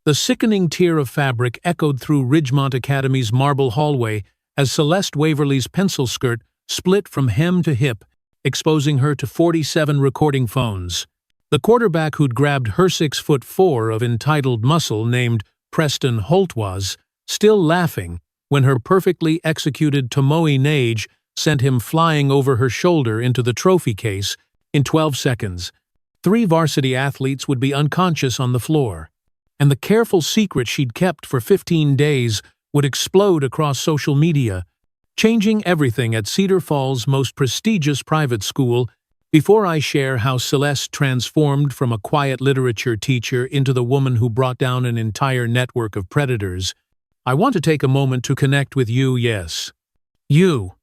The sickening tier of fabric echoed through Ridgemont Academy's marble hallway as Celeste Waverly's pencil skirt split from hem to hip, exposing her to 47 recording phones. The quarterback who'd grabbed her 6'4" of entitled muscle named Preston Holt was still laughing when her perfectly executed Tomoe nage sent him flying over her shoulder into the trophy case in 12 seconds. 3 varsity athletes would be unconscious on the floor, and the careful secret she'd kept for 15 days would explode across social media, changing everything at Cedar Falls' most prestigious private school. Before I share how Celeste transformed from a quiet literature teacher into the woman who brought down an entire network of predators, I want to take a moment to connect with you, yes. You,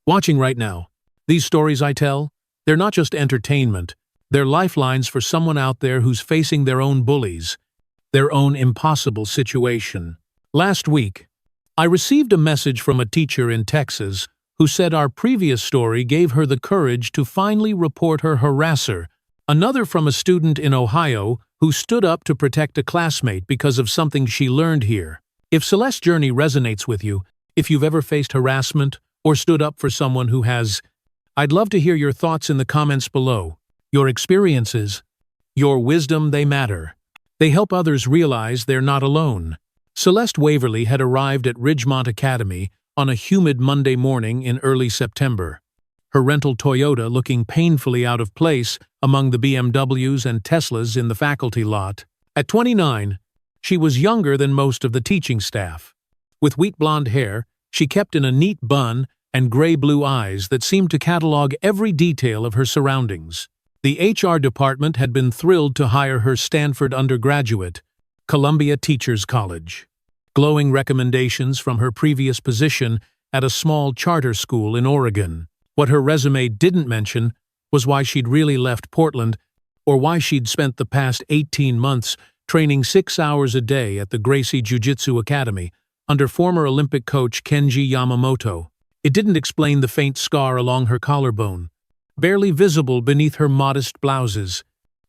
watching right now. These stories I tell, they're not just entertainment, they're lifelines for someone out there who's facing their own bullies, their own impossible situation. Last week, I received a message from a teacher in Texas who said our previous story gave her the courage to finally report her harasser, another from a student in Ohio who stood up to protect a classmate because of something she learned here. If Celeste's journey resonates with you, if you've ever faced harassment or stood up for someone who has, I'd love to hear your thoughts in the comments below. Your experiences, your wisdom, they matter. They help others realize they're not alone. Celeste Waverly had arrived at Ridgemont Academy on a humid Monday morning in early September, her rental Toyota looking painfully out of place among the BMWs and Teslas in the faculty lot. At 29, she was younger than most of the teaching staff. With wheat blonde hair, she kept in a neat bun and gray-blue eyes that seemed to catalog every detail of her surroundings. The HR department had been thrilled to hire her Stanford undergraduate, Columbia Teachers College. Glowing recommendations from her previous position at a small charter school in Oregon. What her resume didn't mention was why she'd really left Portland, or why she'd spent the past 18 months training 6 hours a day at the Gracie Jiu-Jitsu Academy under former Olympic coach Kenji Yamamoto. It didn't explain the faint scar along her collarbone, barely visible beneath her modest blouses,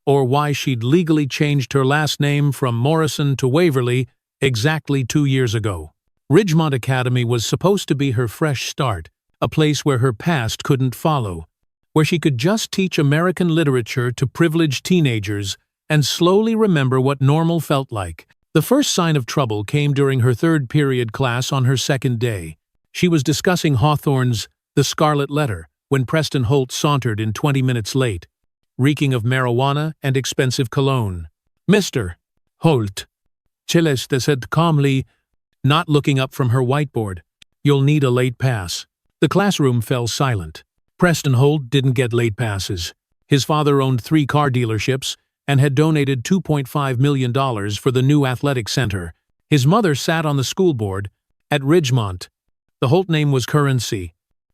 or why she'd legally changed her last name from Morrison to Waverly exactly 2 years ago. Ridgemont Academy was supposed to be her fresh start, a place where her past couldn't follow, where she could just teach American literature to privileged teenagers and slowly remember what normal felt like. The first sign of trouble came during her third period class on her second day. She was discussing Hawthorne's The Scarlet Letter when Preston Holt sauntered in 20 minutes late, reeking of marijuana and expensive cologne. "Mr. Holt," Celeste said calmly, not looking up from her whiteboard, "you'll need a late pass." The classroom fell silent. Preston Holt didn't get late passes. His father owned 3 car dealerships and had donated $2.5 million for the new athletic center. His mother sat on the school board at Ridgemont. The Holt name was currency,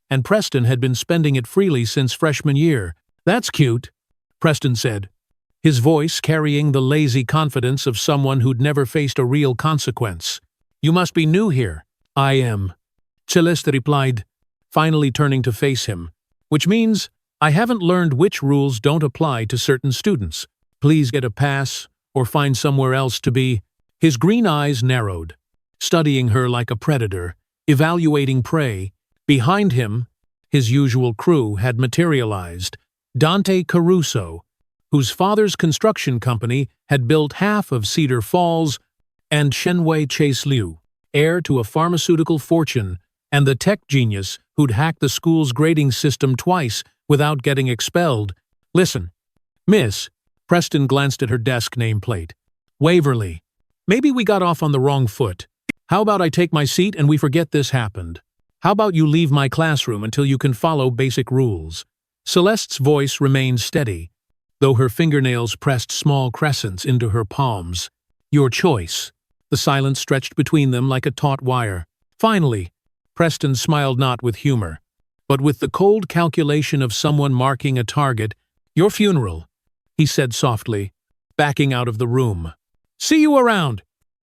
and Preston had been spending it freely since freshman year. "That's cute," Preston said, his voice carrying the lazy confidence of someone who'd never faced a real consequence. "You must be new here." "I am," Celeste replied, finally turning to face him, "which means I haven't learned which rules don't apply to certain students. Please get a pass or find somewhere else to be." His green eyes narrowed, studying her like a predator, evaluating prey. Behind him, his usual crew had materialized. Dante Caruso, whose father's construction company had built half of Cedar Falls, and Shenwei Chase Liu, heir to a pharmaceutical fortune, and the tech genius who'd hacked the school's grading system twice without getting expelled. "Listen, Miss," Preston glanced at her desk nameplate. "Waverly, maybe we got off on the wrong foot. How about I take my seat and we forget this happened? How about you leave my classroom until you can follow basic rules?" Celeste's voice remained steady, though her fingernails pressed small crescents into her palms. "Your choice." The silence stretched between them like a taut wire. Finally, Preston smiled not with humor, but with the cold calculation of someone marking a target. "Your funeral," he said softly, backing out of the room. "See you around,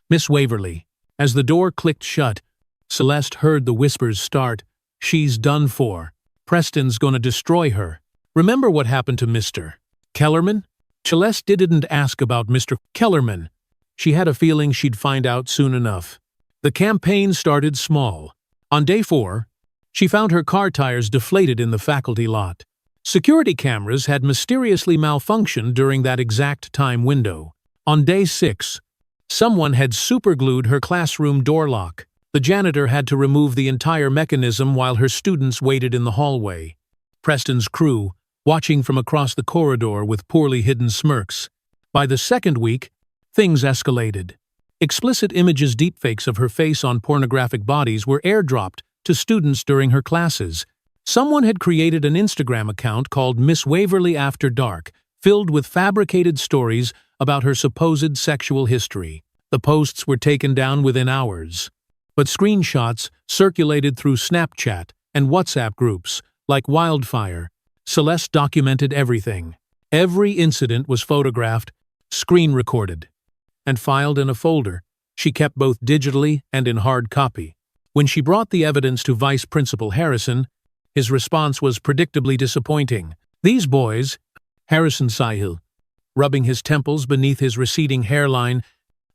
Miss Waverly." As the door clicked shut, Celeste heard the whispers start. "She's done for. Preston's gonna destroy her. Remember what happened to Mr. Kellerman?" Celeste didn't ask about Mr. Kellerman. She had a feeling she'd find out soon enough. The campaign started small. On day 4, she found her car tires deflated in the faculty lot. Security cameras had mysteriously malfunctioned during that exact time window. On day 6, someone had superglued her classroom door lock. The janitor had to remove the entire mechanism while her students waited in the hallway. Preston's crew, watching from across the corridor with poorly hidden smirks. By the second week, things escalated. Explicit images deepfakes of her face on pornographic bodies were airdropped to students during her classes. Someone had created an Instagram account called Miss Waverly After Dark, filled with fabricated stories about her supposed sexual history. The posts were taken down within hours. But screenshots circulated through Snapchat and WhatsApp groups like wildfire. Celeste documented everything. Every incident was photographed, screen recorded, and filed in a folder. She kept both digitally and in hard copy. When she brought the evidence to Vice Principal Harrison, his response was predictably disappointing. "These boys," Harrison Sahil, rubbing his temples beneath his receding hairline,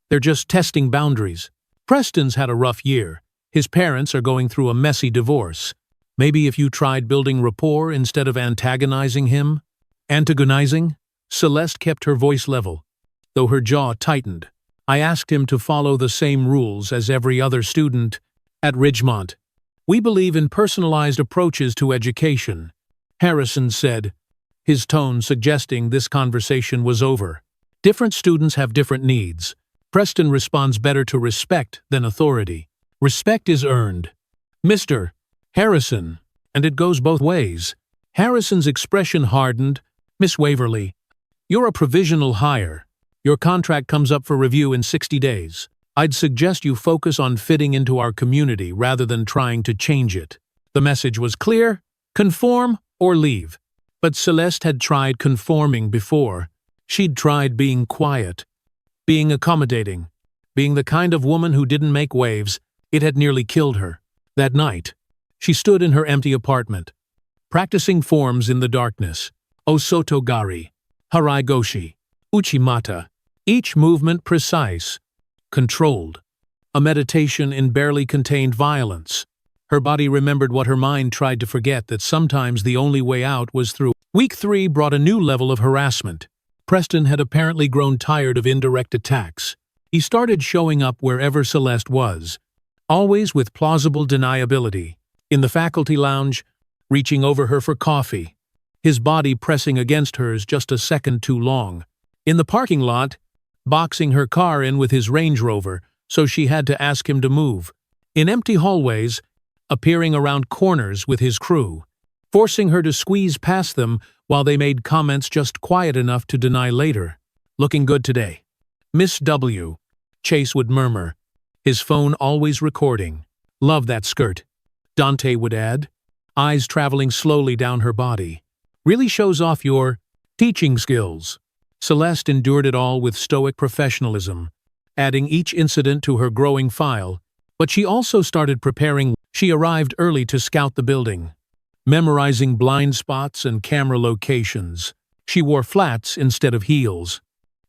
"they're just testing boundaries." Preston's had a rough year. His parents are going through a messy divorce. Maybe if you tried building rapport instead of antagonizing him? Antagonizing? Celeste kept her voice level, though her jaw tightened. "I asked him to follow the same rules as every other student at Ridgemont. We believe in personalized approaches to education," Harrison said, his tone suggesting this conversation was over. "Different students have different needs. Preston responds better to respect than authority. Respect is earned. Mr. Harrison, and it goes both ways." Harrison's expression hardened. "Miss Waverly, you're a provisional hire. Your contract comes up for review in 60 days. I'd suggest you focus on fitting into our community rather than trying to change it." The message was clear: conform or leave. But Celeste had tried conforming before. She'd tried being quiet, being accommodating, being the kind of woman who didn't make waves. It had nearly killed her. That night, she stood in her empty apartment, practicing forms in the darkness. Osotogari, Haraigoshi, Uchimata, each movement precise, controlled. A meditation in barely contained violence. Her body remembered what her mind tried to forget, that sometimes the only way out was through. Week 3 brought a new level of harassment. Preston had apparently grown tired of indirect attacks. He started showing up wherever Celeste was, always with plausible deniability. In the faculty lounge, reaching over her for coffee, his body pressing against hers just a second too long. In the parking lot, boxing her car in with his Range Rover so she had to ask him to move. In empty hallways, appearing around corners with his crew, forcing her to squeeze past them while they made comments just quiet enough to deny later. "Looking good today, Miss W," Chase would murmur, his phone always recording. "Love that skirt," Dante would add, eyes traveling slowly down her body. "Really shows off your teaching skills." Celeste endured it all with stoic professionalism, adding each incident to her growing file, but she also started preparing. She arrived early to scout the building, memorizing blind spots and camera locations. She wore flats instead of heels,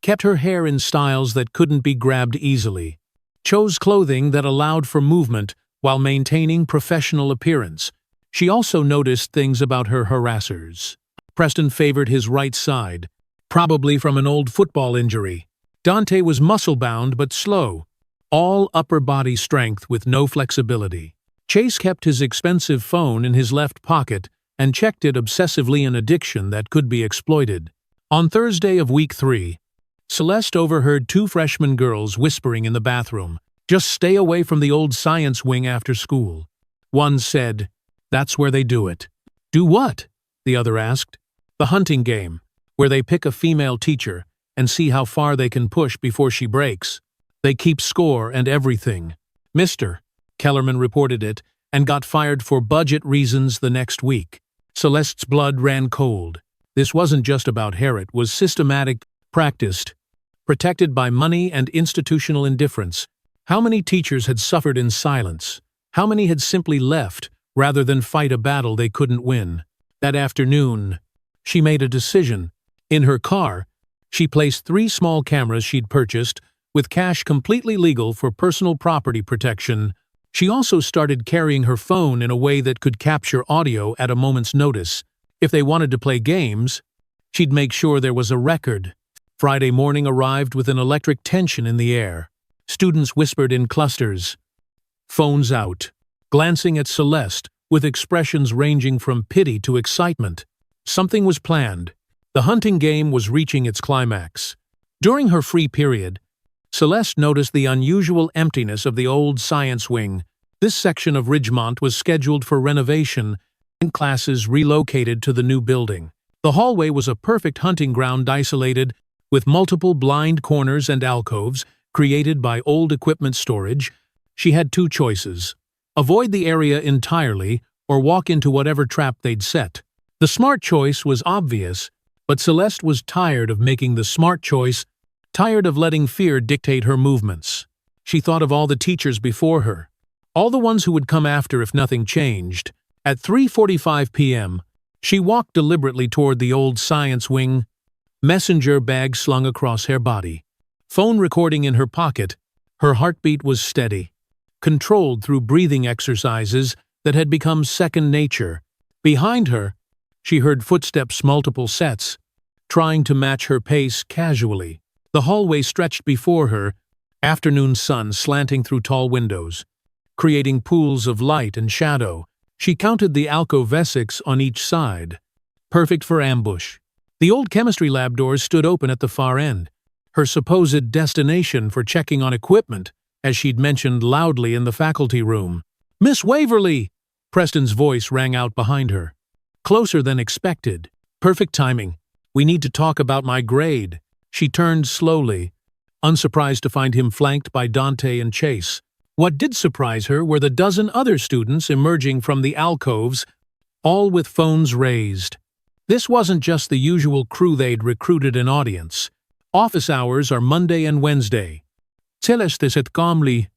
kept her hair in styles that couldn't be grabbed easily, chose clothing that allowed for movement while maintaining professional appearance. She also noticed things about her harassers. Preston favored his right side, probably from an old football injury. Dante was muscle-bound but slow, all upper body strength with no flexibility. Chase kept his expensive phone in his left pocket and checked it obsessively, an addiction that could be exploited. On Thursday of week 3, Celeste overheard 2 freshman girls whispering in the bathroom, "Just stay away from the old science wing after school." One said, "That's where they do it." "Do what?" the other asked. "The hunting game, where they pick a female teacher and see how far they can push before she breaks. They keep score and everything." Mr. Kellerman reported it and got fired for budget reasons the next week. Celeste's blood ran cold. This wasn't just about hair, it was systematic, practiced, protected by money and institutional indifference. How many teachers had suffered in silence? How many had simply left rather than fight a battle they couldn't win? That afternoon, she made a decision. In her car, she placed 3 small cameras she'd purchased, with cash completely legal for personal property protection. She also started carrying her phone in a way that could capture audio at a moment's notice. If they wanted to play games, she'd make sure there was a record. Friday morning arrived with an electric tension in the air. Students whispered in clusters, phones out, glancing at Celeste with expressions ranging from pity to excitement. Something was planned. The hunting game was reaching its climax. During her free period, Celeste noticed the unusual emptiness of the old science wing. This section of Ridgemont was scheduled for renovation and classes relocated to the new building. The hallway was a perfect hunting ground, isolated with multiple blind corners and alcoves created by old equipment storage. She had two choices: avoid the area entirely or walk into whatever trap they'd set. The smart choice was obvious, but Celeste was tired of making the smart choice, tired of letting fear dictate her movements. She thought of all the teachers before her, all the ones who would come after if nothing changed. At 3:45 p.m., she walked deliberately toward the old science wing, messenger bag slung across her body, phone recording in her pocket. Her heartbeat was steady, controlled through breathing exercises that had become second nature. Behind her, she heard footsteps, multiple sets, trying to match her pace casually. The hallway stretched before her, afternoon sun slanting through tall windows, creating pools of light and shadow. She counted the alcove Essex on each side, perfect for ambush. The old chemistry lab doors stood open at the far end, her supposed destination for checking on equipment, as she'd mentioned loudly in the faculty room. "Miss Waverly!" Preston's voice rang out behind her, closer than expected. "Perfect timing. We need to talk about my grade." She turned slowly, unsurprised to find him flanked by Dante and Chase. What did surprise her were the dozen other students emerging from the alcoves, all with phones raised. This wasn't just the usual crew they'd recruited an audience. Office hours are Monday and Wednesday. Celeste sat calmly,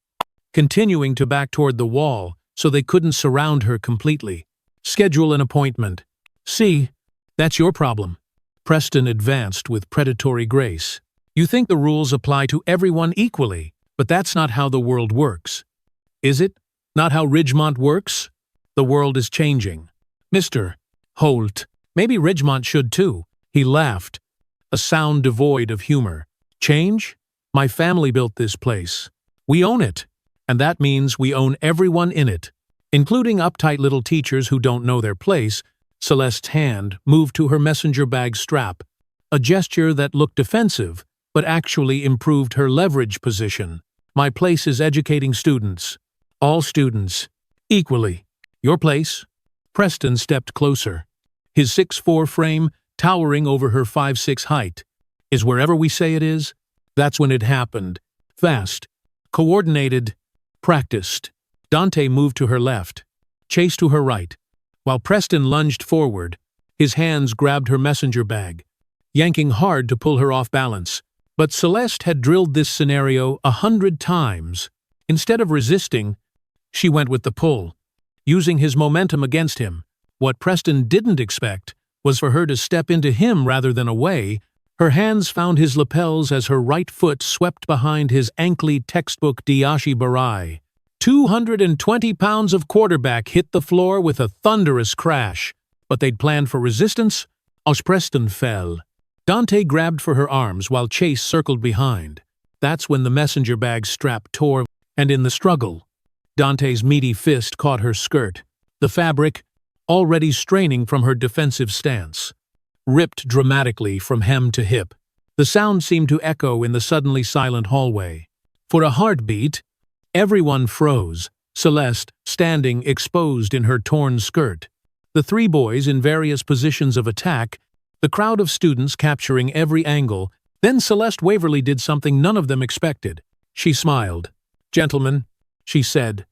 continuing to back toward the wall so they couldn't surround her completely. "Schedule an appointment." "See, that's your problem." Preston advanced with predatory grace. "You think the rules apply to everyone equally, but that's not how the world works. Is it? Not how Ridgemont works? The world is changing." "Mr. Holt, maybe Ridgemont should too." He laughed, a sound devoid of humor. "Change? My family built this place. We own it, and that means we own everyone in it, including uptight little teachers who don't know their place." Celeste's hand moved to her messenger bag strap, a gesture that looked defensive, but actually improved her leverage position. "My place is educating students. All students. Equally. Your place?" Preston stepped closer, his 6'4" frame towering over her 5'6" height. "Is wherever we say it is?" That's when it happened. Fast, coordinated, practiced. Dante moved to her left, Chase to her right, while Preston lunged forward. His hands grabbed her messenger bag, yanking hard to pull her off balance. But Celeste had drilled this scenario 100 times. Instead of resisting, she went with the pull, using his momentum against him. What Preston didn't expect was for her to step into him rather than away. Her hands found his lapels as her right foot swept behind his ankly textbook Diashi Barai. 220 pounds of quarterback hit the floor with a thunderous crash, but they'd planned for resistance. As Preston fell, Dante grabbed for her arms while Chase circled behind. That's when the messenger bag strap tore, and in the struggle, Dante's meaty fist caught her skirt. The fabric, already straining from her defensive stance, ripped dramatically from hem to hip. The sound seemed to echo in the suddenly silent hallway. For a heartbeat, everyone froze, Celeste standing exposed in her torn skirt. The three boys in various positions of attack, the crowd of students capturing every angle. Then Celeste Waverly did something none of them expected. She smiled. "Gentlemen," she said,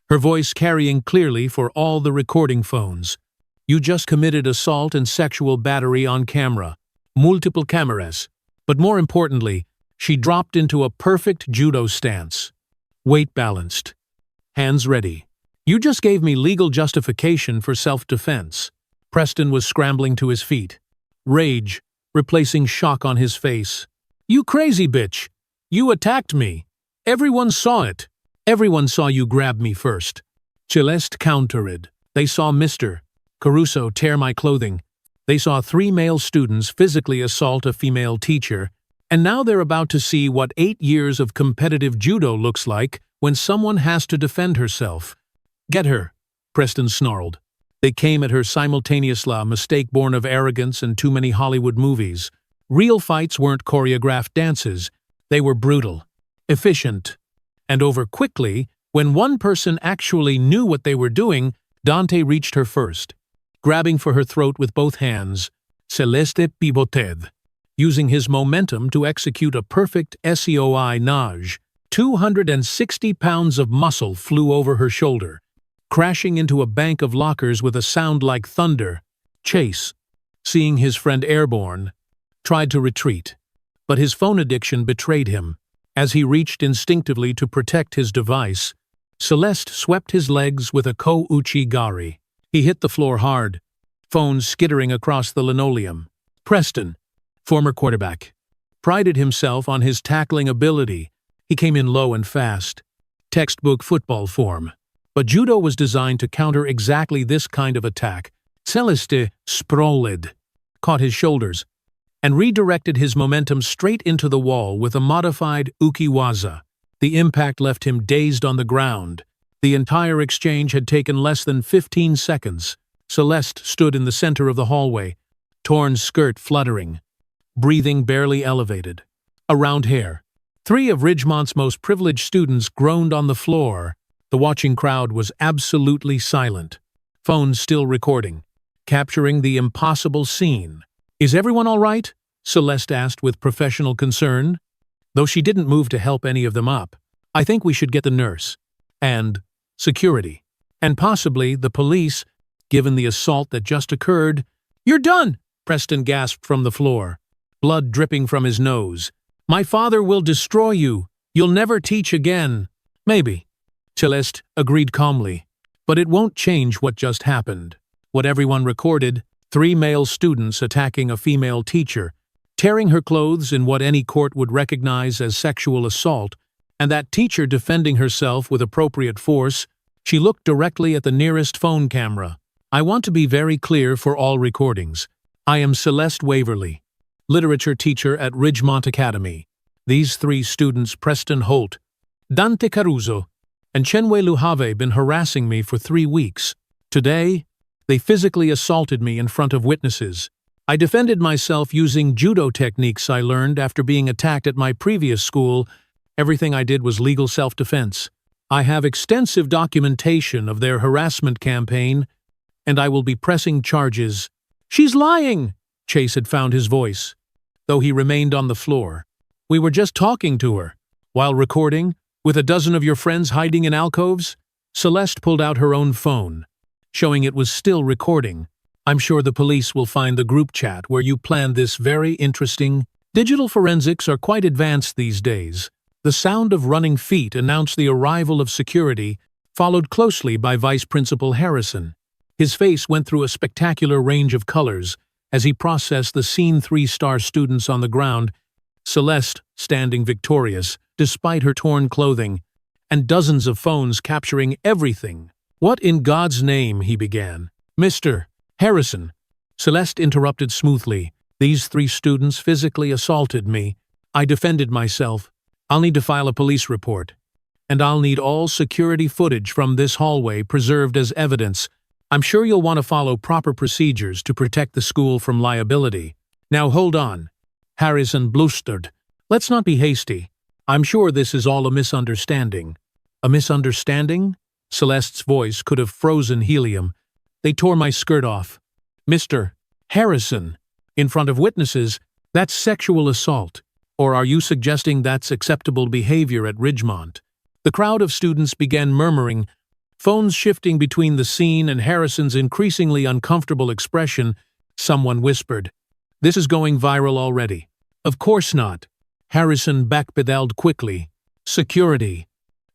her voice carrying clearly for all the recording phones, "you just committed assault and sexual battery on camera. Multiple cameras." But more importantly, she dropped into a perfect judo stance. Weight balanced. Hands ready. "You just gave me legal justification for self-defense." Preston was scrambling to his feet, rage replacing shock on his face. "You crazy bitch! You attacked me. Everyone saw it. Everyone saw you grab me first. Celeste countered. They saw Mr. Caruso tear my clothing. They saw 3 male students physically assault a female teacher, and now they're about to see what 8 years of competitive judo looks like when someone has to defend herself. Get her, Preston snarled. They came at her simultaneously, a mistake born of arrogance and too many Hollywood movies. Real fights weren't choreographed dances. They were brutal, efficient, and over quickly. When one person actually knew what they were doing, Dante reached her first. Grabbing for her throat with both hands, Celeste pivoted, using his momentum to execute a perfect SEOI nage. 260 pounds of muscle flew over her shoulder, crashing into a bank of lockers with a sound like thunder. Chase, seeing his friend airborne, tried to retreat, but his phone addiction betrayed him. As he reached instinctively to protect his device, Celeste swept his legs with a ko-uchi-gari. He hit the floor hard, phone skittering across the linoleum. Preston, former quarterback, prided himself on his tackling ability. He came in low and fast, textbook football form. But judo was designed to counter exactly this kind of attack. Celeste sprawled, caught his shoulders, and redirected his momentum straight into the wall with a modified ukiwaza. The impact left him dazed on the ground. The entire exchange had taken less than 15 seconds. Celeste stood in the center of the hallway, torn skirt fluttering, breathing barely elevated. Around hair. 3 of Ridgemont's most privileged students groaned on the floor. The watching crowd was absolutely silent. Phones still recording, capturing the impossible scene. Is everyone all right? Celeste asked with professional concern. Though she didn't move to help any of them up. I think we should get the nurse. And security. And possibly the police, given the assault that just occurred. You're done! Preston gasped from the floor, blood dripping from his nose. My father will destroy you. You'll never teach again. Maybe. Celeste agreed calmly. But it won't change what just happened. What everyone recorded, 3 male students attacking a female teacher, tearing her clothes in what any court would recognize as sexual assault, and that teacher defending herself with appropriate force. She looked directly at the nearest phone camera. I want to be very clear for all recordings. I am Celeste Waverly, literature teacher at Ridgemont Academy. These 3 students, Preston Holt, Dante Caruso, and Chenwe Luhave, been harassing me for 3 weeks. Today, they physically assaulted me in front of witnesses. I defended myself using judo techniques I learned after being attacked at my previous school. Everything I did was legal self-defense. I have extensive documentation of their harassment campaign, and I will be pressing charges. She's lying! Chase had found his voice, though he remained on the floor. We were just talking to her. While recording, with a dozen of your friends hiding in alcoves, Celeste pulled out her own phone, showing it was still recording. I'm sure the police will find the group chat where you planned this very interesting. Digital forensics are quite advanced these days. The sound of running feet announced the arrival of security, followed closely by Vice Principal Harrison. His face went through a spectacular range of colors as he processed the scene 3-star students on the ground, Celeste standing victorious, despite her torn clothing, and dozens of phones capturing everything. What in God's name, he began. Mr. Harrison, Celeste interrupted smoothly. These 3 students physically assaulted me. I defended myself. I'll need to file a police report. And I'll need all security footage from this hallway preserved as evidence. I'm sure you'll want to follow proper procedures to protect the school from liability. Now hold on. Harrison blustered. Let's not be hasty. I'm sure this is all a misunderstanding. A misunderstanding? Celeste's voice could have frozen helium. They tore my skirt off. Mr. Harrison, in front of witnesses, that's sexual assault. Or are you suggesting that's acceptable behavior at Ridgemont? The crowd of students began murmuring, phones shifting between the scene and Harrison's increasingly uncomfortable expression. Someone whispered, "This is going viral already." Of course not. Harrison backpedaled quickly. Security.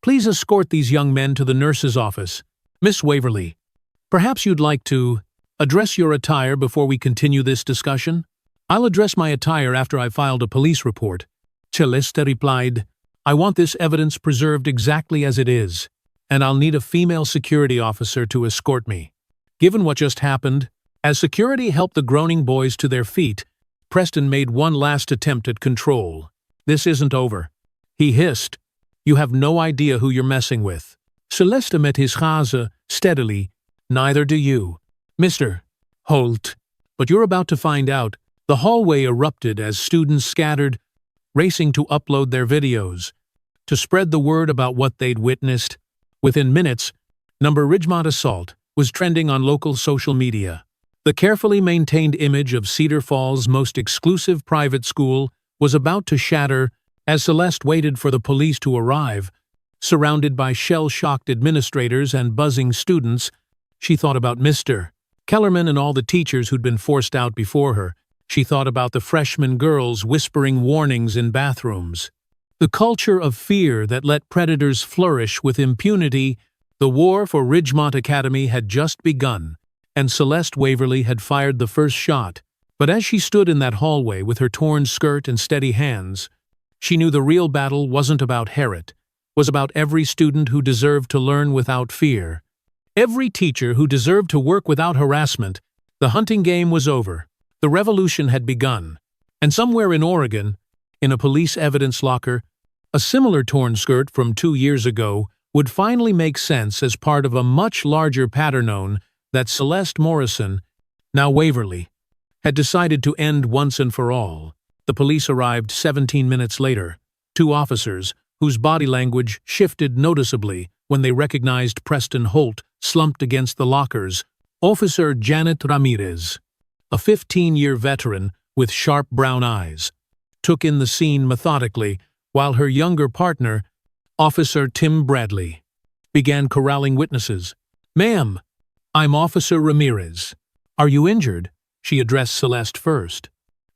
Please escort these young men to the nurse's office. Miss Waverly, perhaps you'd like to address your attire before we continue this discussion? I'll address my attire after I've filed a police report. Celeste replied, I want this evidence preserved exactly as it is, and I'll need a female security officer to escort me. Given what just happened, as security helped the groaning boys to their feet, Preston made one last attempt at control. This isn't over. He hissed, You have no idea who you're messing with. Celeste met his gaze steadily. Neither do you. Mr. Holt. But you're about to find out. The hallway erupted as students scattered, racing to upload their videos, to spread the word about what they'd witnessed. Within minutes, Ridgemont assault was trending on local social media. The carefully maintained image of Cedar Falls' most exclusive private school was about to shatter as Celeste waited for the police to arrive. Surrounded by shell-shocked administrators and buzzing students, she thought about Mr. Kellerman and all the teachers who'd been forced out before her. She thought about the freshman girls whispering warnings in bathrooms. The culture of fear that let predators flourish with impunity. The war for Ridgemont Academy had just begun, and Celeste Waverly had fired the first shot. But as she stood in that hallway with her torn skirt and steady hands, she knew the real battle wasn't about Harriet, was about every student who deserved to learn without fear. Every teacher who deserved to work without harassment. The hunting game was over. The revolution had begun. And somewhere in Oregon, in a police evidence locker, a similar torn skirt from 2 years ago would finally make sense as part of a much larger pattern known that Celeste Morrison, now Waverly, had decided to end once and for all. The police arrived 17 minutes later, 2 officers, whose body language shifted noticeably when they recognized Preston Holt slumped against the lockers. Officer Janet Ramirez, a 15-year veteran with sharp brown eyes, took in the scene methodically, while her younger partner, Officer Tim Bradley, began corralling witnesses. Ma'am, I'm Officer Ramirez. Are you injured? She addressed Celeste first.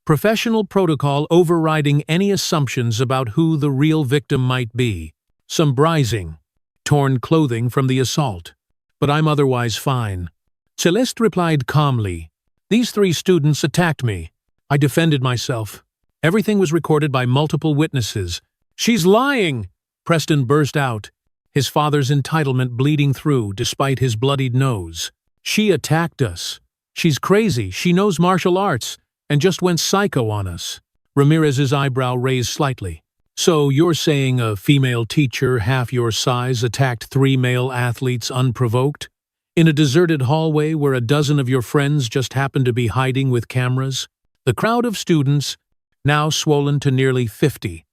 Professional protocol overriding any assumptions about who the real victim might be. Some bruising, torn clothing from the assault. But I'm otherwise fine. Celeste replied calmly. These 3 students attacked me. I defended myself. Everything was recorded by multiple witnesses. She's lying! Preston burst out, his father's entitlement bleeding through despite his bloodied nose. She attacked us. She's crazy. She knows martial arts and just went psycho on us. Ramirez's eyebrow raised slightly. So you're saying a female teacher half your size attacked 3 male athletes unprovoked? In a deserted hallway where a dozen of your friends just happened to be hiding with cameras? The crowd of students, now swollen to nearly 50,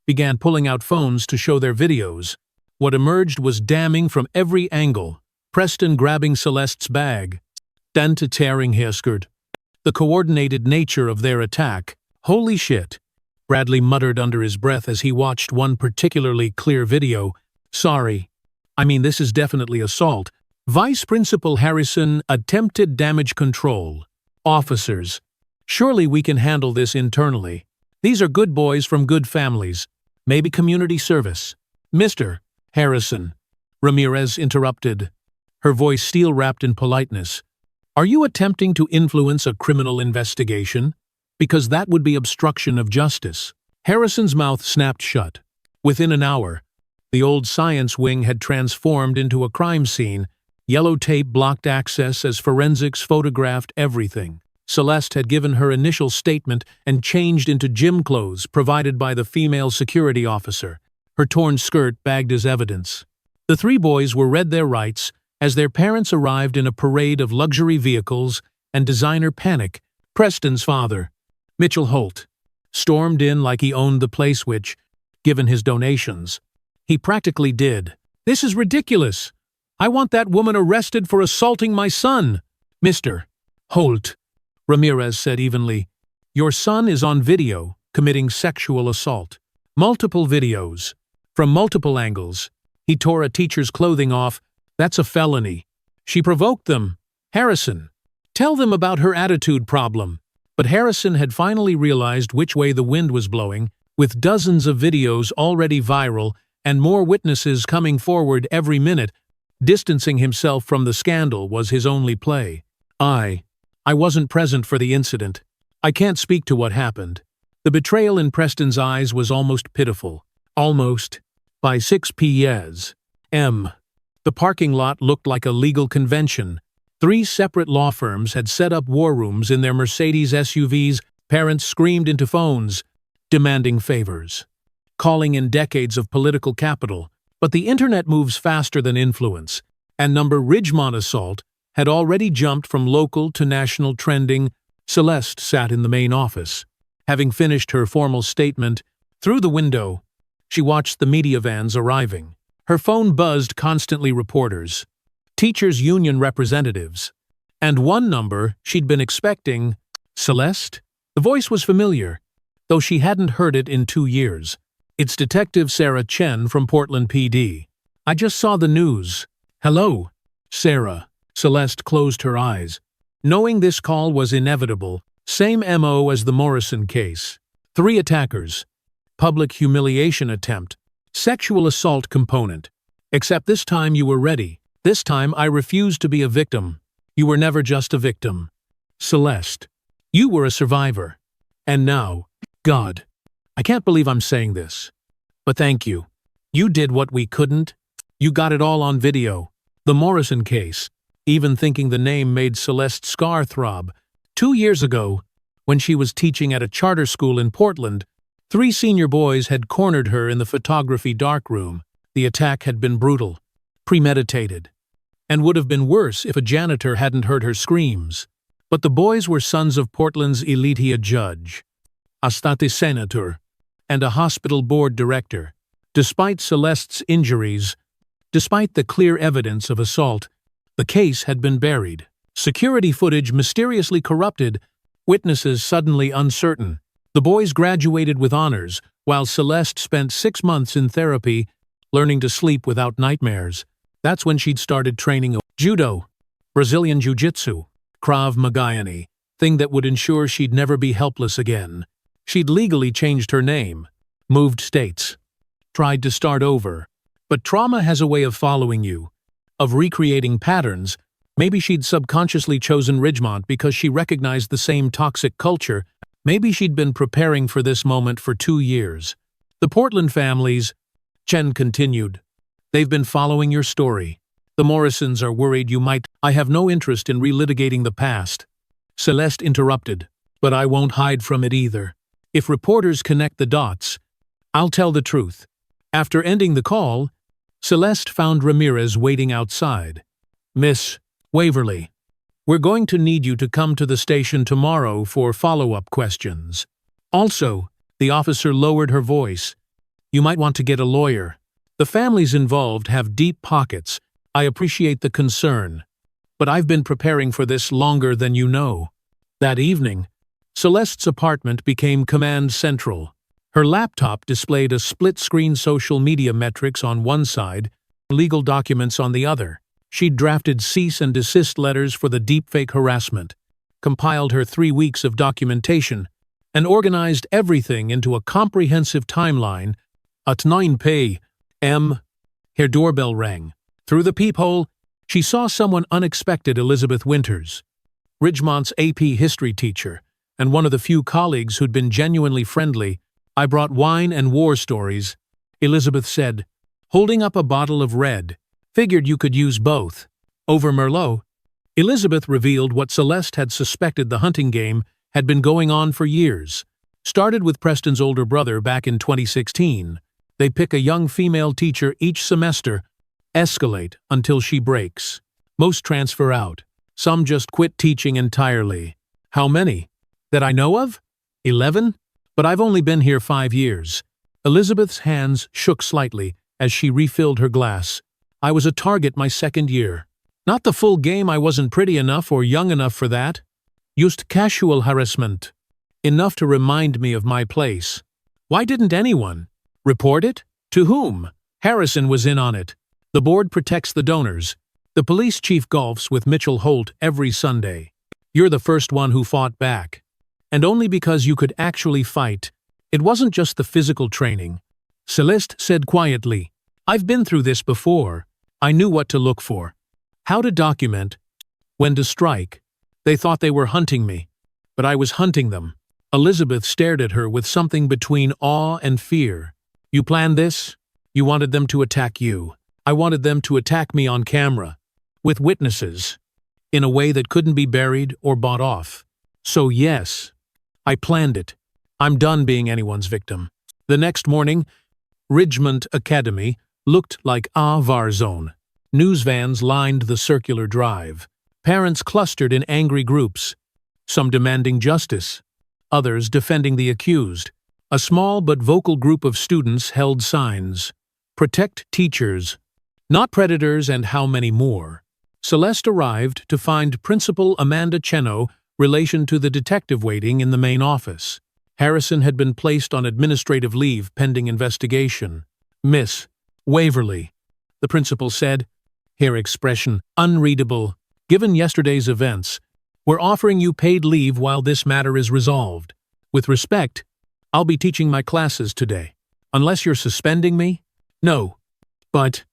began pulling out phones to show their videos. What emerged was damning from every angle. Preston grabbing Celeste's bag, then to tearing her skirt. The coordinated nature of their attack. Holy shit, Bradley muttered under his breath as he watched one particularly clear video. Sorry. I mean, this is definitely assault. Vice Principal Harrison, attempted damage control. Officers. Surely we can handle this internally. These are good boys from good families. Maybe community service. Mr. Harrison. Ramirez interrupted, her voice steel-wrapped in politeness. Are you attempting to influence a criminal investigation? Because that would be obstruction of justice. Harrison's mouth snapped shut. Within an hour, the old science wing had transformed into a crime scene. Yellow tape blocked access as forensics photographed everything. Celeste had given her initial statement and changed into gym clothes provided by the female security officer, her torn skirt bagged as evidence. The 3 boys were read their rights as their parents arrived in a parade of luxury vehicles and designer panic. Preston's father, Mitchell Holt, stormed in like he owned the place which, given his donations, he practically did. This is ridiculous. I want that woman arrested for assaulting my son. Mr. Holt, Ramirez said evenly, your son is on video committing sexual assault. Multiple videos. From multiple angles. He tore a teacher's clothing off. That's a felony. She provoked them. Harrison. Tell them about her attitude problem. But Harrison had finally realized which way the wind was blowing, with dozens of videos already viral and more witnesses coming forward every minute. Distancing himself from the scandal was his only play. I wasn't present for the incident. I can't speak to what happened. The betrayal in Preston's eyes was almost pitiful. Almost. By 6 p.m. The parking lot looked like a legal convention. 3 separate law firms had set up war rooms in their Mercedes SUVs. Parents screamed into phones, demanding favors, calling in decades of political capital. But the internet moves faster than influence, and number Ridgemont assault had already jumped from local to national trending. Celeste sat in the main office. Having finished her formal statement, through the window, she watched the media vans arriving. Her phone buzzed constantly reporters, teachers' union representatives, and one number she'd been expecting. Celeste? The voice was familiar, though she hadn't heard it in 2 years. It's Detective Sarah Chen from Portland PD. I just saw the news. Hello, Sarah. Celeste closed her eyes. Knowing this call was inevitable, same MO as the Morrison case. 3 attackers. Public humiliation attempt. Sexual assault component. Except this time you were ready. This time I refused to be a victim. You were never just a victim. Celeste. You were a survivor. And now, God, I can't believe I'm saying this. But thank you. You did what we couldn't. You got it all on video. The Morrison case. Even thinking the name made Celeste's scar throb. 2 years ago, when she was teaching at a charter school in Portland, 3 senior boys had cornered her in the photography darkroom. The attack had been brutal, premeditated, and would have been worse if a janitor hadn't heard her screams. But the boys were sons of Portland's Elitia judge, a state senator, and a hospital board director. Despite Celeste's injuries, despite the clear evidence of assault, the case had been buried. Security footage mysteriously corrupted, witnesses suddenly uncertain. The boys graduated with honors, while Celeste spent 6 months in therapy, learning to sleep without nightmares. That's when she'd started training Judo, Brazilian Jiu-Jitsu, Krav Maga, thing that would ensure she'd never be helpless again. She'd legally changed her name, moved states, tried to start over. But trauma has a way of following you, of recreating patterns. Maybe she'd subconsciously chosen Ridgemont because she recognized the same toxic culture. Maybe she'd been preparing for this moment for 2 years. The Portland families, Chen continued. They've been following your story. The Morrisons are worried you might. I have no interest in relitigating the past. Celeste interrupted. But I won't hide from it either. If reporters connect the dots, I'll tell the truth. After ending the call, Celeste found Ramirez waiting outside. Miss Waverly, we're going to need you to come to the station tomorrow for follow-up questions. Also, the officer lowered her voice. You might want to get a lawyer. The families involved have deep pockets. I appreciate the concern. But I've been preparing for this longer than you know. That evening, Celeste's apartment became command central. Her laptop displayed a split-screen social media metrics on one side, legal documents on the other. She'd drafted cease and desist letters for the deepfake harassment, compiled her 3 weeks of documentation, and organized everything into a comprehensive timeline. At 9 p.m., her doorbell rang. Through the peephole, she saw someone unexpected. Elizabeth Winters, Ridgemont's AP history teacher, and one of the few colleagues who'd been genuinely friendly. I brought wine and war stories, Elizabeth said, holding up a bottle of red. Figured you could use both. Over Merlot, Elizabeth revealed what Celeste had suspected. The hunting game had been going on for years. Started with Preston's older brother back in 2016. They pick a young female teacher each semester, escalate until she breaks. Most transfer out. Some just quit teaching entirely. How many? That I know of? 11? But I've only been here 5 years. Elizabeth's hands shook slightly as she refilled her glass. I was a target my 2nd year. Not the full game. I wasn't pretty enough or young enough for that. Used casual harassment. Enough to remind me of my place. Why didn't anyone report it? To whom? Harrison was in on it. The board protects the donors. The police chief golfs with Mitchell Holt every Sunday. You're the first one who fought back. And only because you could actually fight. It wasn't just the physical training. Celeste said quietly. I've been through this before. I knew what to look for. How to document. When to strike. They thought they were hunting me. But I was hunting them. Elizabeth stared at her with something between awe and fear. You planned this? You wanted them to attack you. I wanted them to attack me on camera, with witnesses, in a way that couldn't be buried or bought off. So yes, I planned it. I'm done being anyone's victim. The next morning, Ridgemont Academy looked like a war zone. News vans lined the circular drive. Parents clustered in angry groups, some demanding justice, others defending the accused. A small but vocal group of students held signs. Protect teachers, not predators, and how many more. Celeste arrived to find Principal Amanda Cheno relation to the detective waiting in the main office. Harrison had been placed on administrative leave pending investigation. Miss Waverly, the principal said, her expression unreadable. Given yesterday's events, we're offering you paid leave while this matter is resolved. With respect, I'll be teaching my classes today. Unless you're suspending me? No. But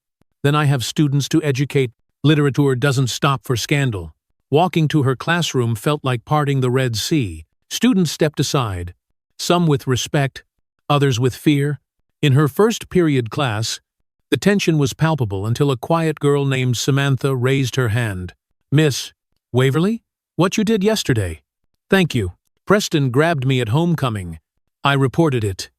then I have students to educate. Literature doesn't stop for scandal. Walking to her classroom felt like parting the Red Sea. Students stepped aside, some with respect, others with fear. In her first period class, the tension was palpable until a quiet girl named Samantha raised her hand. Miss Waverly, what you did yesterday? Thank you. Preston grabbed me at homecoming. I reported it.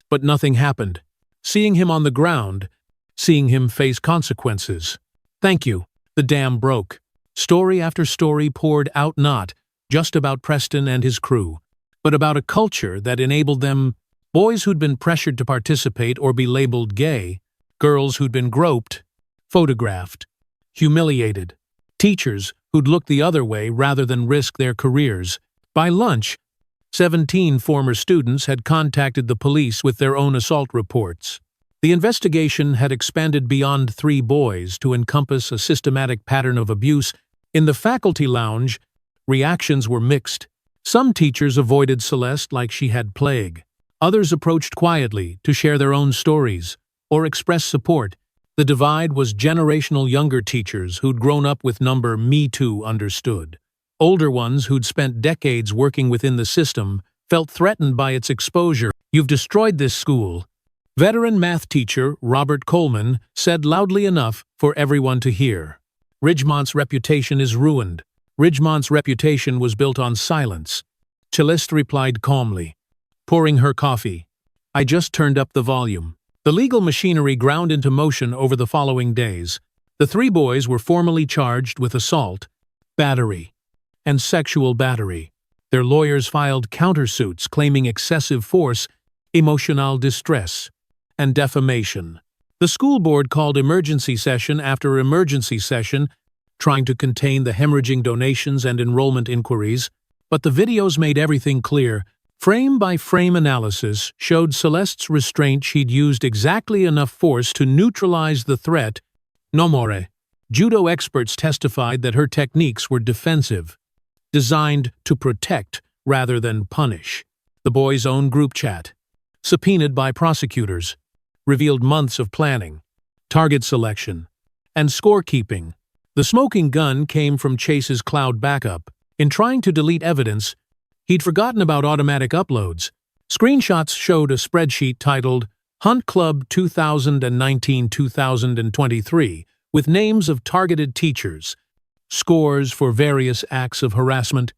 But nothing happened. Seeing him on the ground, seeing him face consequences. Thank you. The dam broke. Story after story poured out, not just about Preston and his crew, but about a culture that enabled them, boys who'd been pressured to participate or be labeled gay, girls who'd been groped, photographed, humiliated, teachers who'd look the other way rather than risk their careers. By lunch, 17 former students had contacted the police with their own assault reports. The investigation had expanded beyond 3 boys to encompass a systematic pattern of abuse. In the faculty lounge, reactions were mixed. Some teachers avoided Celeste like she had plague. Others approached quietly to share their own stories or express support. The divide was generational. Younger teachers who'd grown up with number Me Too understood. Older ones who'd spent decades working within the system felt threatened by its exposure. You've destroyed this school. Veteran math teacher Robert Coleman said loudly enough for everyone to hear. Ridgemont's reputation is ruined. Ridgemont's reputation was built on silence. Celeste replied calmly, pouring her coffee. I just turned up the volume. The legal machinery ground into motion over the following days. The 3 boys were formally charged with assault, battery, and sexual battery. Their lawyers filed countersuits claiming excessive force, emotional distress, and defamation. The school board called emergency session after emergency session, trying to contain the hemorrhaging donations and enrollment inquiries, but the videos made everything clear. Frame-by-frame analysis showed Celeste's restraint. She'd used exactly enough force to neutralize the threat. No more. Judo experts testified that her techniques were defensive, designed to protect rather than punish. The boys' own group chat, subpoenaed by prosecutors, revealed months of planning, target selection, and scorekeeping. The smoking gun came from Chase's cloud backup. In trying to delete evidence, he'd forgotten about automatic uploads. Screenshots showed a spreadsheet titled Hunt Club 2019-2023 with names of targeted teachers, scores for various acts of harassment,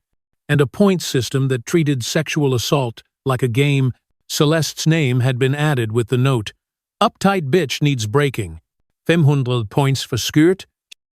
and a point system that treated sexual assault like a game. Celeste's name had been added with the note, Uptight bitch needs breaking. 500 points for skirt,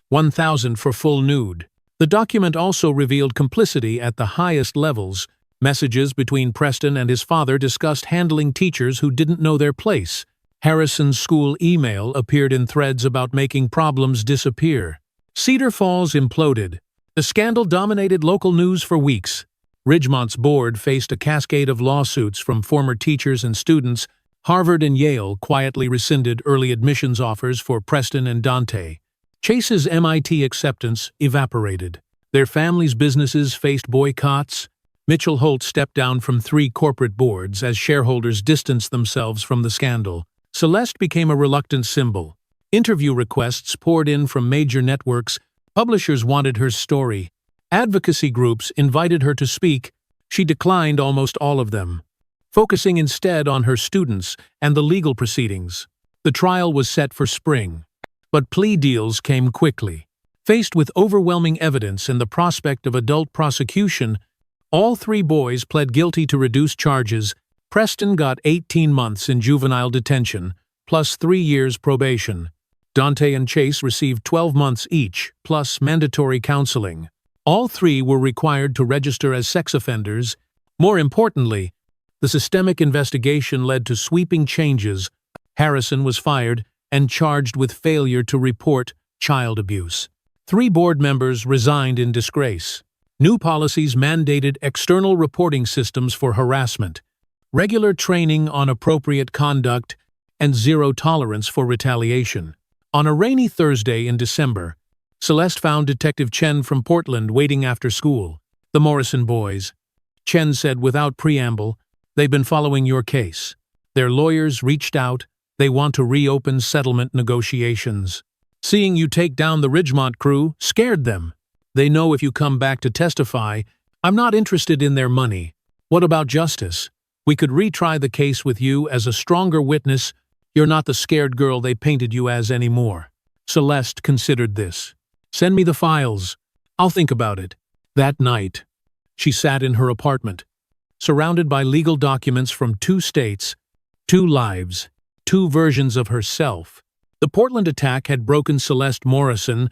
1,000 for full nude. The document also revealed complicity at the highest levels. Messages between Preston and his father discussed handling teachers who didn't know their place. Harrison's school email appeared in threads about making problems disappear. Cedar Falls imploded. The scandal dominated local news for weeks. Ridgemont's board faced a cascade of lawsuits from former teachers and students. Harvard and Yale quietly rescinded early admissions offers for Preston and Dante. Chase's MIT acceptance evaporated. Their families' businesses faced boycotts. Mitchell Holt stepped down from 3 corporate boards as shareholders distanced themselves from the scandal. Celeste became a reluctant symbol. Interview requests poured in from major networks. Publishers wanted her story. Advocacy groups invited her to speak. She declined almost all of them, focusing instead on her students and the legal proceedings. The trial was set for spring, but plea deals came quickly. Faced with overwhelming evidence and the prospect of adult prosecution, all three boys pled guilty to reduced charges. Preston got 18 months in juvenile detention, plus 3 years probation. Dante and Chase received 12 months each, plus mandatory counseling. All three were required to register as sex offenders. More importantly, the systemic investigation led to sweeping changes. Harrison was fired and charged with failure to report child abuse. 3 board members resigned in disgrace. New policies mandated external reporting systems for harassment, regular training on appropriate conduct, and zero tolerance for retaliation. On a rainy Thursday in December, Celeste found Detective Chen from Portland waiting after school. "The Morrison boys," Chen said without preamble, "they've been following your case. Their lawyers reached out. They want to reopen settlement negotiations. Seeing you take down the Ridgemont crew scared them. They know if you come back to testify, I'm not interested in their money. What about justice? We could retry the case with you as a stronger witness. You're not the scared girl they painted you as anymore." Celeste considered this. "Send me the files. I'll think about it." That night, she sat in her apartment, surrounded by legal documents from 2 states, 2 lives, 2 versions of herself. The Portland attack had broken Celeste Morrison,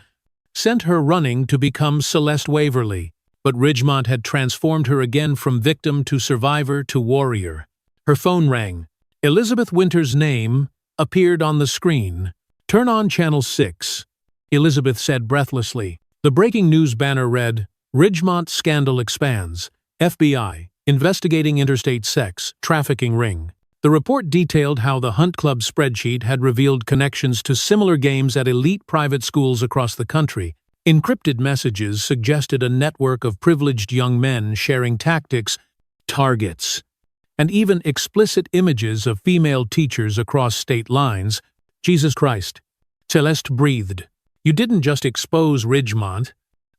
sent her running to become Celeste Waverly, but Ridgemont had transformed her again from victim to survivor to warrior. Her phone rang. Elizabeth Winter's name appeared on the screen. "Turn on Channel 6, Elizabeth said breathlessly. The breaking news banner read, "Ridgemont scandal expands. FBI, investigating interstate sex trafficking ring." The report detailed how the Hunt Club spreadsheet had revealed connections to similar games at elite private schools across the country. Encrypted messages suggested a network of privileged young men sharing tactics, targets, and even explicit images of female teachers across state lines. "Jesus Christ," Celeste breathed. "You didn't just expose Ridgemont,"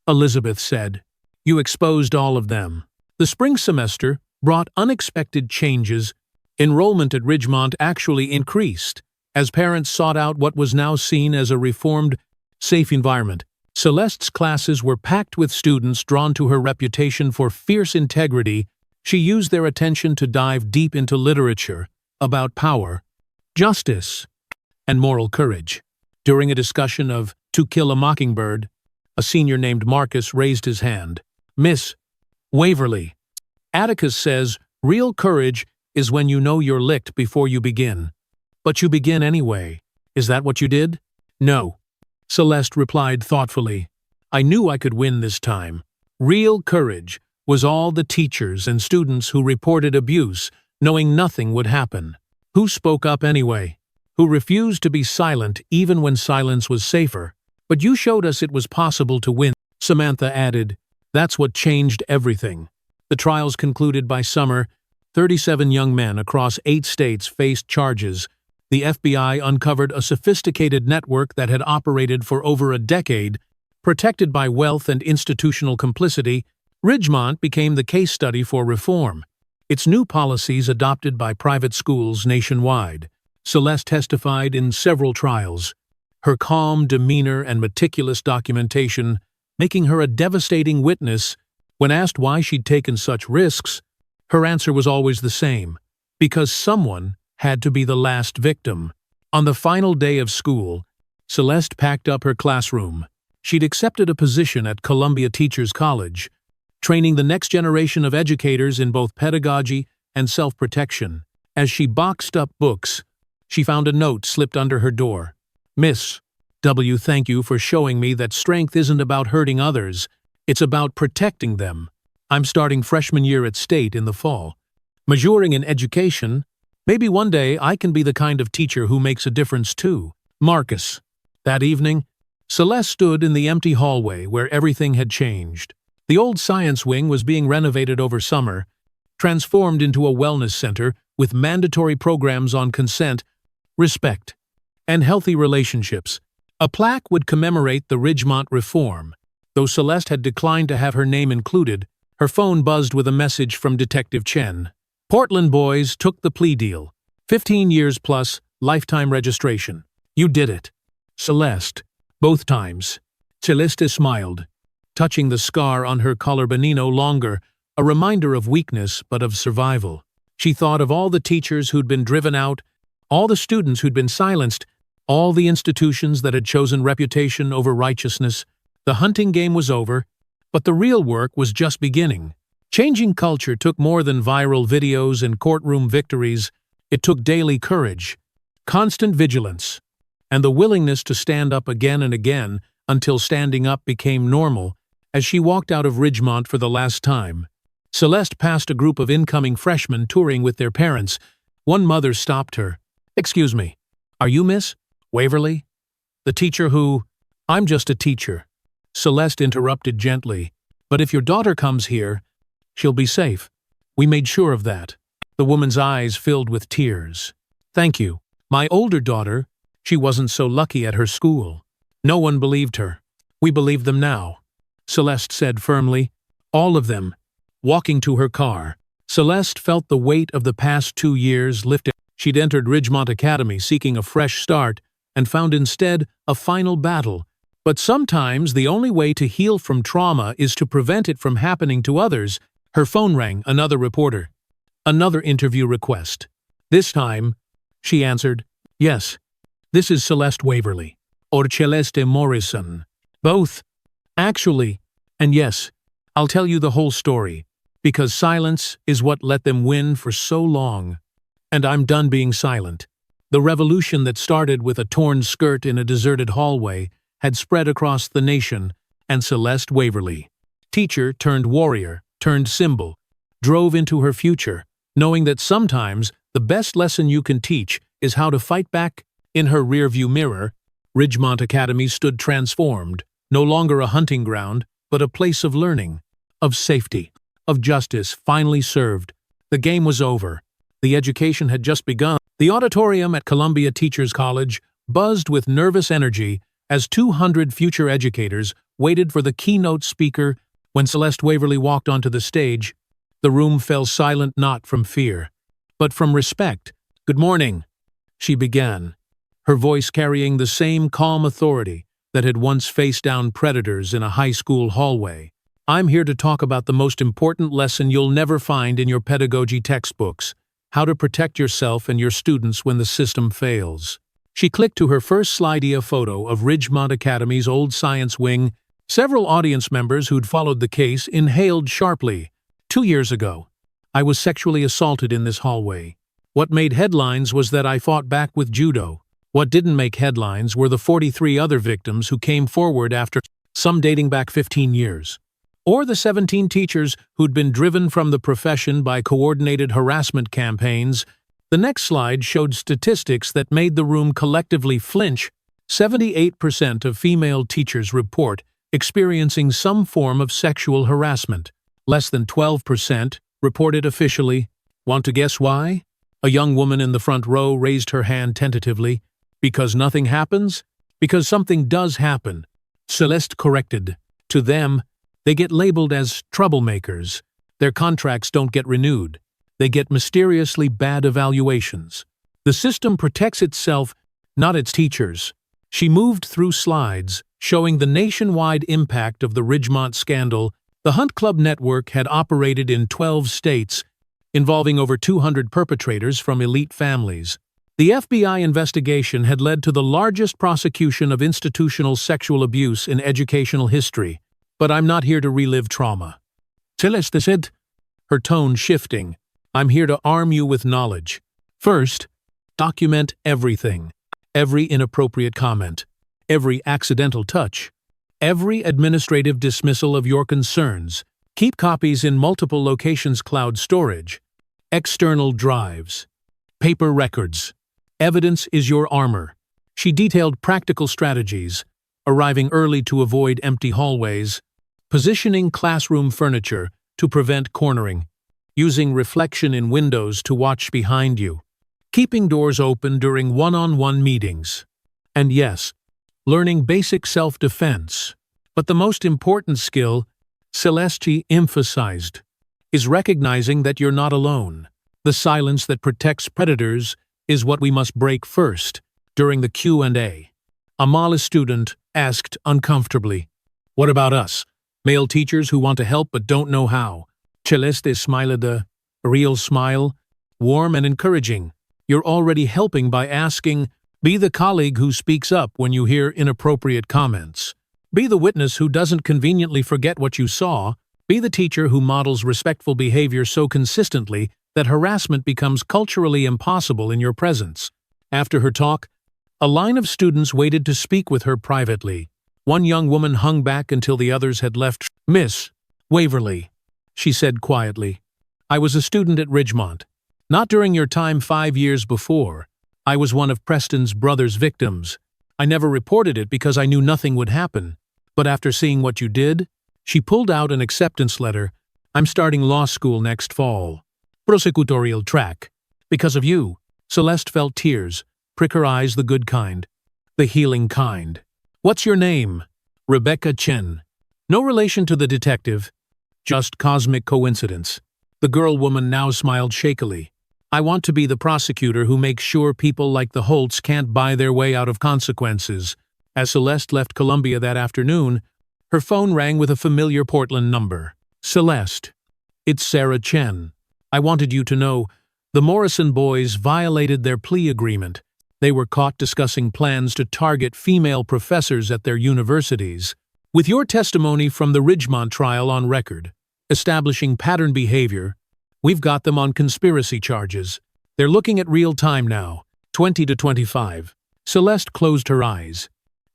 Elizabeth said. "You exposed all of them." The spring semester brought unexpected changes. Enrollment at Ridgemont actually increased, as parents sought out what was now seen as a reformed, safe environment. Celeste's classes were packed with students drawn to her reputation for fierce integrity. She used their attention to dive deep into literature about power, justice, and moral courage. During a discussion of To Kill a Mockingbird, a senior named Marcus raised his hand. "Miss Waverly, Atticus says real courage is when you know you're licked before you begin. But you begin anyway. Is that what you did?" "No," Celeste replied thoughtfully. "I knew I could win this time. Real courage was all the teachers and students who reported abuse, knowing nothing would happen. Who spoke up anyway? Who refused to be silent even when silence was safer? But you showed us it was possible to win," Samantha added. "That's what changed everything." The trials concluded by summer. 37 young men across 8 states faced charges. The FBI uncovered a sophisticated network that had operated for over a decade. Protected by wealth and institutional complicity, Ridgemont became the case study for reform. Its new policies adopted by private schools nationwide. Celeste testified in several trials, her calm demeanor and meticulous documentation making her a devastating witness. When asked why she'd taken such risks, her answer was always the same: because someone had to be the last victim. On the final day of school, Celeste packed up her classroom. She'd accepted a position at Columbia Teachers College, training the next generation of educators in both pedagogy and self-protection. As she boxed up books, she found a note slipped under her door. "Miss W., thank you for showing me that strength isn't about hurting others, it's about protecting them. I'm starting freshman year at State in the fall. Majoring in education, maybe one day I can be the kind of teacher who makes a difference too." Marcus. That evening, Celeste stood in the empty hallway where everything had changed. The old science wing was being renovated over summer, transformed into a wellness center with mandatory programs on consent, respect, and healthy relationships. A plaque would commemorate the Ridgemont reform. Though Celeste had declined to have her name included, Her phone buzzed with a message from Detective Chen. Portland boys took the plea deal. 15 years plus, lifetime registration. You did it. Celeste. Both times. Celeste smiled, touching the scar on her collarbone no longer, a reminder of weakness but of survival. She thought of all the teachers who'd been driven out, all the students who'd been silenced, all the institutions that had chosen reputation over righteousness. The hunting game was over, but the real work was just beginning. Changing culture took more than viral videos and courtroom victories. It took daily courage, constant vigilance, and the willingness to stand up again and again until standing up became normal. As she walked out of Ridgemont for the last time, Celeste passed a group of incoming freshmen touring with their parents. One mother stopped her. "Excuse me, are you Miss Waverly? The teacher who—" "I'm just a teacher," Celeste interrupted gently. "But if your daughter comes here, she'll be safe. We made sure of that." The woman's eyes filled with tears. "Thank you. My older daughter, she wasn't so lucky at her school. No one believed her. We believe them now," Celeste said firmly. "All of them." Walking to her car, Celeste felt the weight of the past 2 years lifted. She'd entered Ridgemont Academy seeking a fresh start and found instead a final battle. But sometimes the only way to heal from trauma is to prevent it from happening to others. Her phone rang. Another reporter. Another interview request. This time, she answered, "Yes, this is Celeste Waverly, or Celeste Morrison. Both, actually, and yes, I'll tell you the whole story, because silence is what let them win for so long. And I'm done being silent." The revolution that started with a torn skirt in a deserted hallway had spread across the nation, and Celeste Waverly, teacher turned warrior, turned symbol, drove into her future, knowing that sometimes the best lesson you can teach is how to fight back. In her rearview mirror, Ridgemont Academy stood transformed, no longer a hunting ground, but a place of learning, of safety, of justice finally served. The game was over. The education had just begun. The auditorium at Columbia Teachers College buzzed with nervous energy as 200 future educators waited for the keynote speaker. When Celeste Waverly walked onto the stage, the room fell silent, not from fear, but from respect. "Good morning," she began, her voice carrying the same calm authority that had once faced down predators in a high school hallway. "I'm here to talk about the most important lesson you'll never find in your pedagogy textbooks: how to protect yourself and your students when the system fails." She clicked to her first slidea photo of Ridgemont Academy's old science wing. Several audience members who'd followed the case inhaled sharply. 2 years ago, I was sexually assaulted in this hallway. What made headlines was that I fought back with Judo. What didn't make headlines were the 43 other victims who came forward after, some dating back 15 years. Or the 17 teachers who'd been driven from the profession by coordinated harassment campaigns. The next slide showed statistics that made the room collectively flinch. 78% of female teachers report experiencing some form of sexual harassment. Less than 12% reported officially. Want to guess why? A young woman in the front row raised her hand tentatively. "Because nothing happens? Because something does happen," Celeste corrected. "To them, they get labeled as troublemakers. Their contracts don't get renewed. They get mysteriously bad evaluations. The system protects itself, not its teachers." She moved through slides, showing the nationwide impact of the Ridgemont scandal. The Hunt Club network had operated in 12 states, involving over 200 perpetrators from elite families. The FBI investigation had led to the largest prosecution of institutional sexual abuse in educational history. "But I'm not here to relive trauma," Celeste said, her tone shifting. "I'm here to arm you with knowledge. First, document everything. Every inappropriate comment, every accidental touch, every administrative dismissal of your concerns. Keep copies in multiple locations: cloud storage, external drives, paper records. Evidence is your armor." She detailed practical strategies: arriving early to avoid empty hallways, positioning classroom furniture to prevent cornering, using reflection in windows to watch behind you, keeping doors open during one-on-one meetings. And yes, learning basic self-defense. But the most important skill, Celeste emphasized, is recognizing that you're not alone. The silence that protects predators is what we must break first. During the Q&A, a male student asked uncomfortably, "What about us? Male teachers who want to help but don't know how." Celeste smiled a real smile, warm and encouraging. "You're already helping by asking. Be the colleague who speaks up when you hear inappropriate comments. Be the witness who doesn't conveniently forget what you saw. Be the teacher who models respectful behavior so consistently that harassment becomes culturally impossible in your presence." After her talk, a line of students waited to speak with her privately. One young woman hung back until the others had left. "Miss Waverly," she said quietly, "I was a student at Ridgemont. Not during your time 5 years before. I was one of Preston's brother's victims. I never reported it because I knew nothing would happen. But after seeing what you did," she pulled out an acceptance letter, "I'm starting law school next fall. Prosecutorial track. Because of you." Celeste felt tears prick her eyes, the good kind, the healing kind. "What's your name?" "Rebecca Chen." No relation to the detective, just cosmic coincidence. The girl-woman now smiled shakily. "I want to be the prosecutor who makes sure people like the Holts can't buy their way out of consequences." As Celeste left Columbia that afternoon, her phone rang with a familiar Portland number. "Celeste, it's Sarah Chen. I wanted you to know, the Morrison boys violated their plea agreement. They were caught discussing plans to target female professors at their universities. With your testimony from the Ridgemont trial on record, establishing pattern behavior, we've got them on conspiracy charges. They're looking at real time now, 20 to 25. Celeste closed her eyes,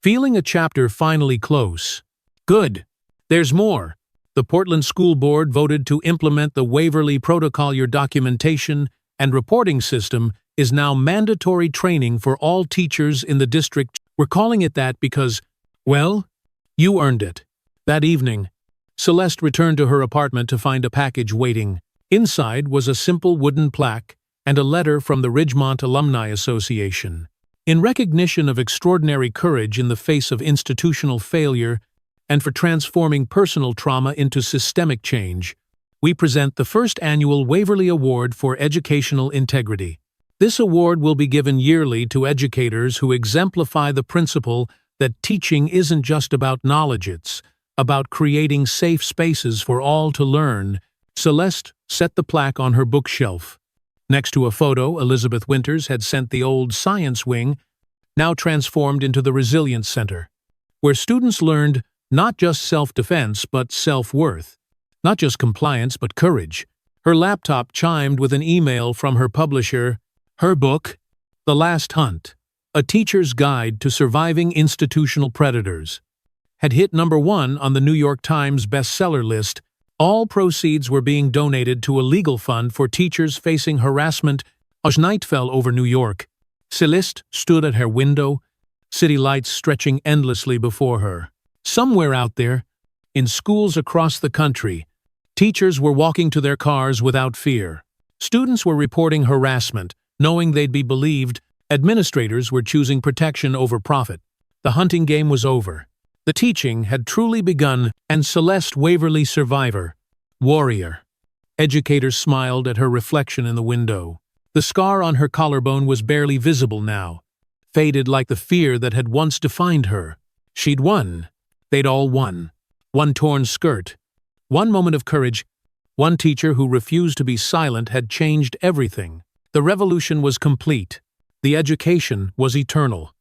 feeling a chapter finally close. Good. There's more. The Portland School Board voted to implement the Waverly Protocol. Your documentation and reporting system is now mandatory training for all teachers in the district. We're calling it that because, well, you earned it. That evening, Celeste returned to her apartment to find a package waiting. Inside was a simple wooden plaque and a letter from the Ridgemont Alumni Association. In recognition of extraordinary courage in the face of institutional failure and for transforming personal trauma into systemic change, we present the first annual Waverly Award for Educational Integrity. This award will be given yearly to educators who exemplify the principle that teaching isn't just about knowledge, it's about creating safe spaces for all to learn. Celeste set the plaque on her bookshelf. Next to a photo Elizabeth Winters had sent the old science wing, now transformed into the Resilience Center, where students learned not just self-defense but self-worth, not just compliance but courage. Her laptop chimed with an email from her publisher. Her book, The Last Hunt, A Teacher's Guide to Surviving Institutional Predators, had hit #1 on the New York Times bestseller list. All proceeds were being donated to a legal fund for teachers facing harassment. As night fell over New York, Celeste stood at her window, city lights stretching endlessly before her. Somewhere out there, in schools across the country, teachers were walking to their cars without fear. Students were reporting harassment, knowing they'd be believed. Administrators were choosing protection over profit. The hunting game was over. The teaching had truly begun, and Celeste Waverly, survivor, warrior. Educators smiled at her reflection in the window. The scar on her collarbone was barely visible now, faded like the fear that had once defined her. She'd won. They'd all won. One torn skirt, one moment of courage, one teacher who refused to be silent had changed everything. The revolution was complete. The education was eternal.